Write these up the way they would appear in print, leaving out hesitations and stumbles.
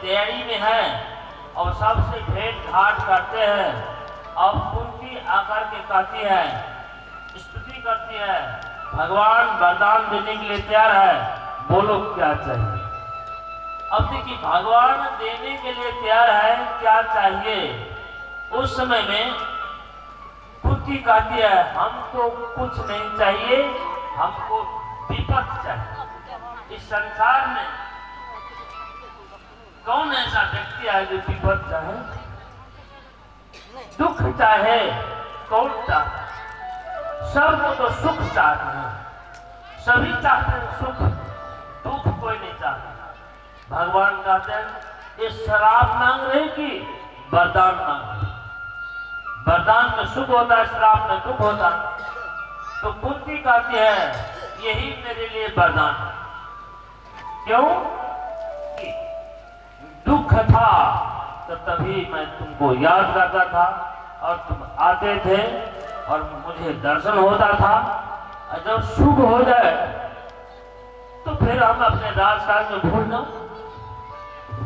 तैयारी में है और सबसे भेंट घाट करते हैं और कुंती आकर के कहती है, स्तुति करती है, भगवान वरदान देने के लिए तैयार है, बोलो क्या चाहिए। अब देखिए भगवान देने के लिए तैयार है, क्या चाहिए। उस समय में कुंती कहती है, हमको कुछ नहीं चाहिए, हमको विपद चाहिए। इस संसार में कौन ऐसा व्यक्ति है जो विपद चाहे, दुख चाहे, कौन चाहे। सबको तो सुख चाहते हैं, सभी चाहते हैं सुख, दुख कोई नहीं चाहता। भगवान कहते हैं ये शराब मांग रहे कि वरदान मांग रहे। वरदान में सुख होता है, शराब में दुख होता है। तो कुंती कहती है यही मेरे लिए वरदान है। क्यों? कि दुख था तो तभी मैं तुमको याद करता था और तुम आते थे और मुझे दर्शन होता था। और जब सुख हो जाए तो फिर हम अपने राजकाज में भूल जाओ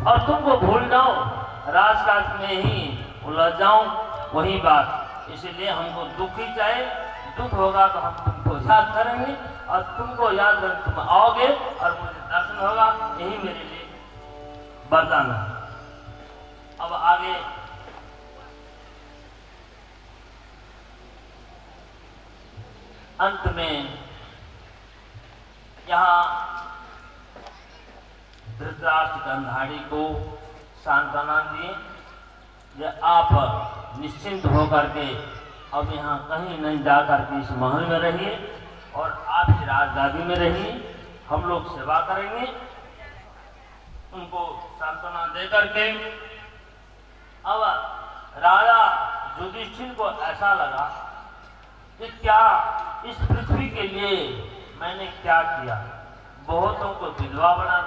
और तुमको भूल जाओ, राजकाज में ही उलझ जाऊं, वही बात। इसलिए हमको दुख ही चाहिए, दुख होगा तो हम तुमको याद करेंगे और तुमको याद करेंगे, तुम आओगे और मुझे दर्शन होगा, यही मेरे लिए वरदान है। अब आगे अंत में यहाँ धृतराष्ट्र गांधारी को सांत्वना दिए, आप निश्चिंत होकर के अब यहाँ कहीं नहीं जाकर के इस महल में रहिए और आप ही राजगादी में रहिए, हम लोग सेवा करेंगे। उनको सांत्वना दे करके अब राजा युधिष्ठिर को ऐसा लगा कि क्या इस पृथ्वी के लिए मैंने क्या किया। बहुतों को विधवा बना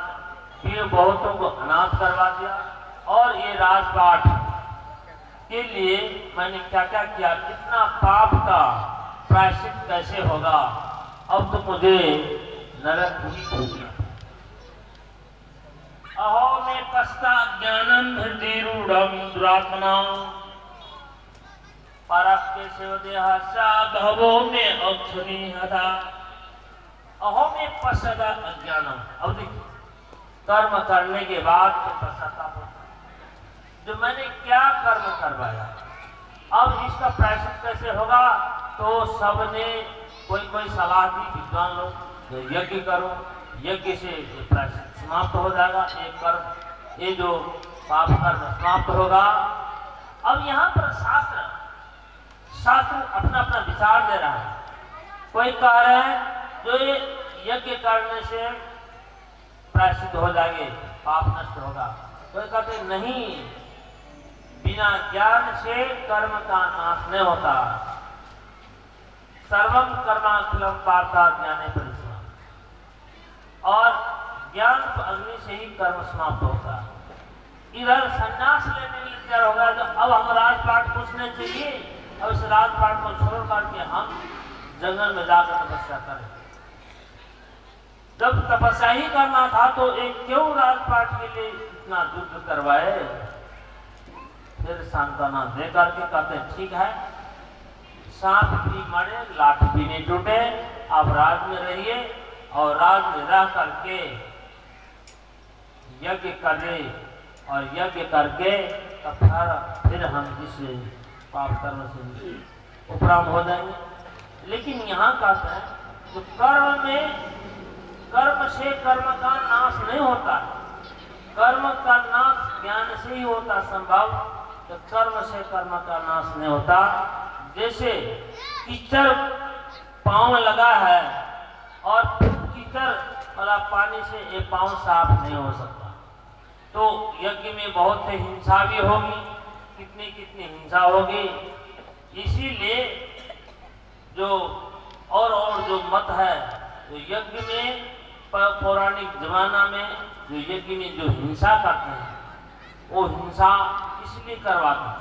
दिया, बहुतों को अनाथ करवा दिया और ये राजपाट के लिए मैंने क्या क्या किया, कितना पाप का प्रायश्चित कैसे होगा। अब तो मुझे नरक ही हो गया। अहो में पस्ता ज्ञानम हृदिरूढ़म दुरात्मना पारप्य सेवदेहा भवो में अक्षुणी हता। अहो में पश्चाता अज्ञानम। अब देखिए कर्म करने के बाद तो पश्चाताप होता है, जो मैंने क्या कर्म करवाया, अब इसका प्रायश्चित कैसे होगा। तो सबने कोई सलाह दी, विद्वान लोग यज्ञ करो, यज्ञ से प्रायश्चित समाप्त हो जाएगा, एक कर्म, ये जो पाप कर्म समाप्त होगा। अब यहाँ पर शास्त्र अपना अपना विचार दे रहा है। कोई कह रहे हैं जो ये यज्ञ करने से प्रायश्चित हो जाएंगे, पाप नष्ट होगा। कोई कहते नहीं, बिना ज्ञान से कर्म का नाश नहीं होता। सर्वम कर्माखिलम पार्था ज्ञाने परिश्रम, और ज्ञान तो अग्नि से ही कर्म समाप्त होता है। इधर संन्यास लेने के लिए तैयार होगा, तो अब हम राजपाट पूछने चाहिए, अब इस राजपाट को छोड़ करके हम जंगल में जाकर तपस्या करें। जब तपस्या ही करना था तो एक क्यों राजपाट के लिए इतना युद्ध करवाए। फिर सांत्वना दे करके कहते हैं ठीक है, सांप भी मरे लाठी भी नहीं टूटे, आप राज में रहिए और राज में रह करके यज्ञ करें और यज्ञ करके तब फिर हम इस पाप कर्म से उपराम हो जाएंगे। लेकिन यहाँ कहते हैं जो कर्म से कर्म का नाश नहीं होता, कर्म का नाश ज्ञान से ही होता संभव, तो कर्म से कर्म का नाश नहीं होता। जैसे कीचड़ पांव लगा है और कीचड़ वाला पानी से ये पांव साफ नहीं हो सकता। तो यज्ञ में बहुत से हिंसा भी होगी, कितनी हिंसा होगी। इसीलिए जो और जो मत है, तो यज्ञ में पौराणिक जमाना में जो यज्ञ में जो हिंसा करते हैं, वो हिंसा इसलिए करवाते हैं।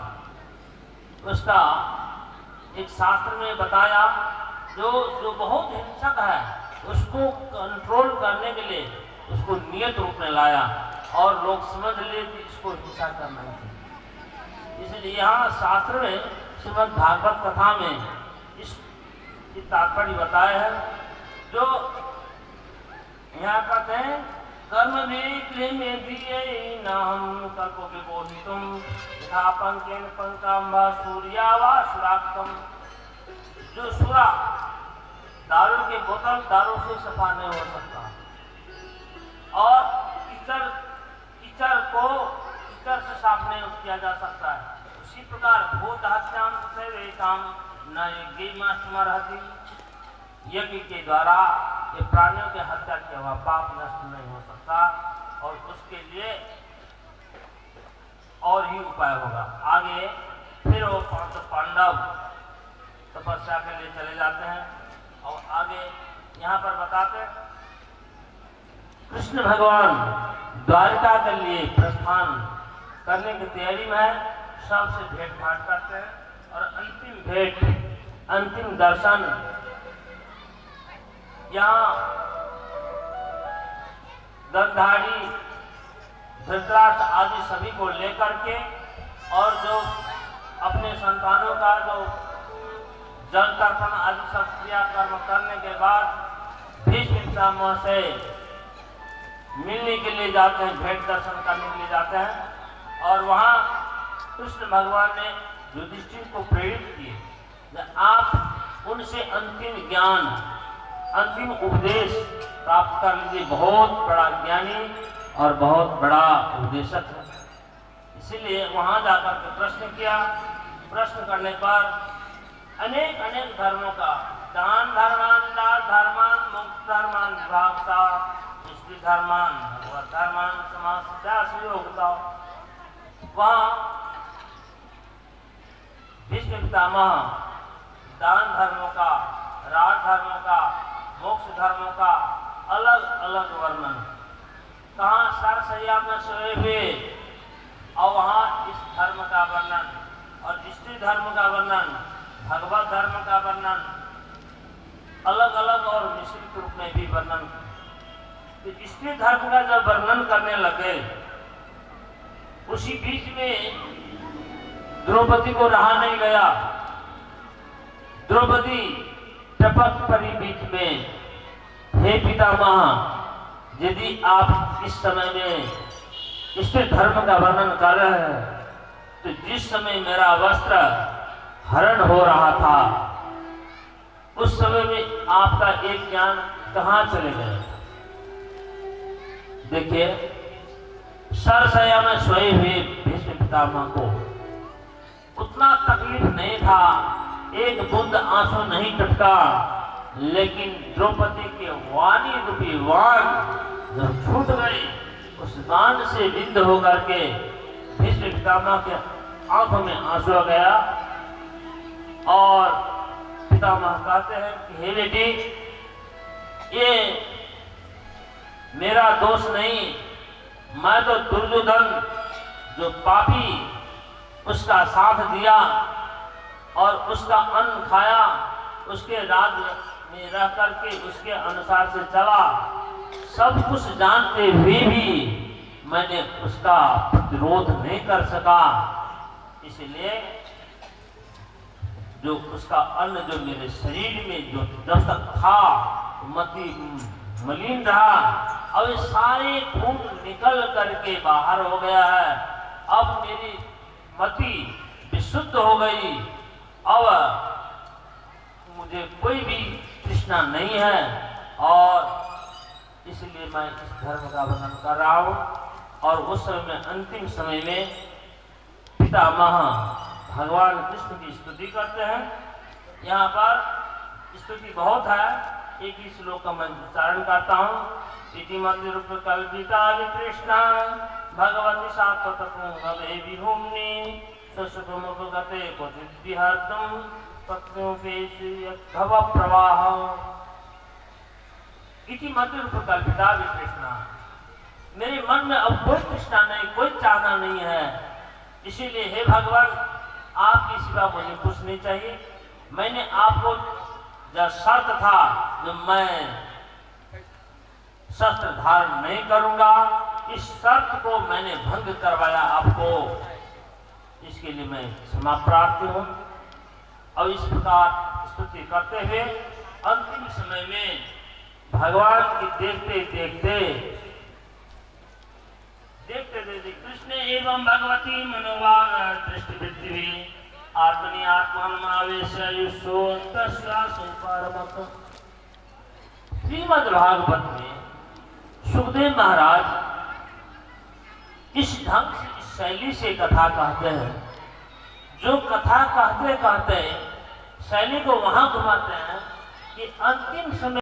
उसका एक शास्त्र में बताया, जो बहुत हिंसक है उसको कंट्रोल करने के लिए उसको नियत रूप में लाया और लोग समझ ले कि इसको हिंसा करना है। इसलिए यहाँ शास्त्र में श्रीमद् भागवत कथा में इसकी तात्पर्य बताया है। जो यहाँ कहते हैं कर्म में दिए नाम कल्प विबोधितुम यथा पंकेन पंकाम्बा सूर्या वा सुराक्तम। जो सुरा दारू के बोतल दारू से सफा नहीं हो सकता, और कीचड़ से साफ नहीं किया जा सकता है, उसी प्रकार भूत हत्याम से वेताम न यज्ञ के द्वारा ये प्राणियों के हत्या किया हुआ पाप नष्ट नहीं हो सकता, और उसके लिए और ही उपाय होगा। आगे फिर वो पांडव तपस्या के लिए चले जाते हैं, और आगे यहाँ पर बताते हैं कृष्ण भगवान द्वारिका के लिए प्रस्थान करने की तैयारी में है। सबसे भेंट घाट करते हैं, और अंतिम भेंट, अंतिम दर्शन यहाँ गंधारी धृतराष्ट्र आदि सभी को लेकर के, और जो अपने संतानों का जो जल तर्पण आदि सब क्रियाकर्म करने के बाद भीष्म पितामह से मिलने के लिए जाते हैं, भेंट दर्शन करने के लिए जाते हैं। और वहाँ कृष्ण भगवान ने युधिष्ठिर को प्रेरित किए, आप उनसे अंतिम ज्ञान, अंतिम उपदेश प्राप्त कर लीजिए। बहुत बड़ा ज्ञानी और बहुत बड़ा उपदेशक है। इसीलिए वहां जाकर के प्रश्न किया। प्रश्न करने पर अनेक अनेक धर्मों का दान धर्मान, दान धर्मान, मुक्त धर्मान, विभागता, स्त्री धर्मान, भगवत धर्मान, समाज योगता। वहां भीष्म पितामह दान धर्मों का, राज धर्मों का, मोक्ष धर्मों का अलग अलग वर्णन, कहाँ सरसैया में सोए हुए, और वहाँ इस धर्म का वर्णन, और स्त्री धर्म का वर्णन, भगवत धर्म का वर्णन, अलग अलग और मिश्रित रूप में भी वर्णन। तो स्त्री धर्म का जब वर्णन करने लगे, उसी बीच में द्रौपदी को रहा नहीं गया। द्रौपदी टपक पड़ी बीच में, हे पितामह, यदि आप इस समय में स्त्री धर्म का वर्णन कर रहे हैं, तो जिस समय मेरा वस्त्र हरण हो रहा था, उस समय में आपका एक ज्ञान कहाँ चले गए? देखिए, सरसैया में सोए हुए भीष्म पितामह को उतना तकलीफ नहीं था, एक बूंद आंसू नहीं टपका, लेकिन द्रौपदी के वाणी रूपी वाण जब छूट गई, उस बाण से विंध होकर के भीष्म पितामह के आंखों में आंसू आ गया। और पितामह कहते हैं कि हे बेटी, ये मेरा दोष नहीं, मैं तो दुर्योधन जो पापी, उसका साथ दिया और उसका अन्न खाया, उसके राज्य में रह करके उसके अनुसार से चला, सब कुछ जानते हुए भी मैंने उसका प्रतिरोध नहीं कर सका। इसलिए जो उसका अन्न जो मेरे शरीर में जो जब तक था मलिन रहा, अब सारे खून निकल करके बाहर हो गया है। अब मेरी मति विशुद्ध हो गई, अब मुझे कोई भी तृष्णा नहीं है, और इसलिए मैं इस धर्म का वर्णन कर रहा हूँ। और उस समय में, अंतिम समय में पितामह भगवान कृष्ण की स्तुति करते हैं। यहाँ पर स्तुति बहुत है, एक ही श्लोक का मैं उच्चारण करता हूँ। इतिमति रूप कल्पिता कृष्णा भगवती सात्वतपुंगवे विभुम्नि सुसुखमुखगते क्वचिद्विहर्तुं पत्न्योपेषु यद्भव प्रवाह। इतिमति रूप कल्पिता कृष्णा, मेरे मन में अब कोई तृष्णा नहीं, कोई चाहना नहीं है। इसीलिए हे भगवान, आपकी सिवा मुझे कुछ नहीं चाहिए। मैंने आपको जो शर्त था, जो मैं शस्त्र धारण नहीं करूंगा, इस शर्त को मैंने भंग करवाया आपको, इसके लिए मैं क्षमा प्रार्थी हूं। और इस प्रकार स्तुति करते हुए अंतिम समय में भगवान की देखते देखते कृष्ण एवं भगवती मनोवा दृष्टि वृत्ति आत्मनि आत्मावेश श्रीमद् भागवत में सुखदेव महाराज इस ढंग से, इस शैली से कथा कहते हैं, जो कथा कहते कहते शैली को वहां घुमाते हैं कि अंतिम समय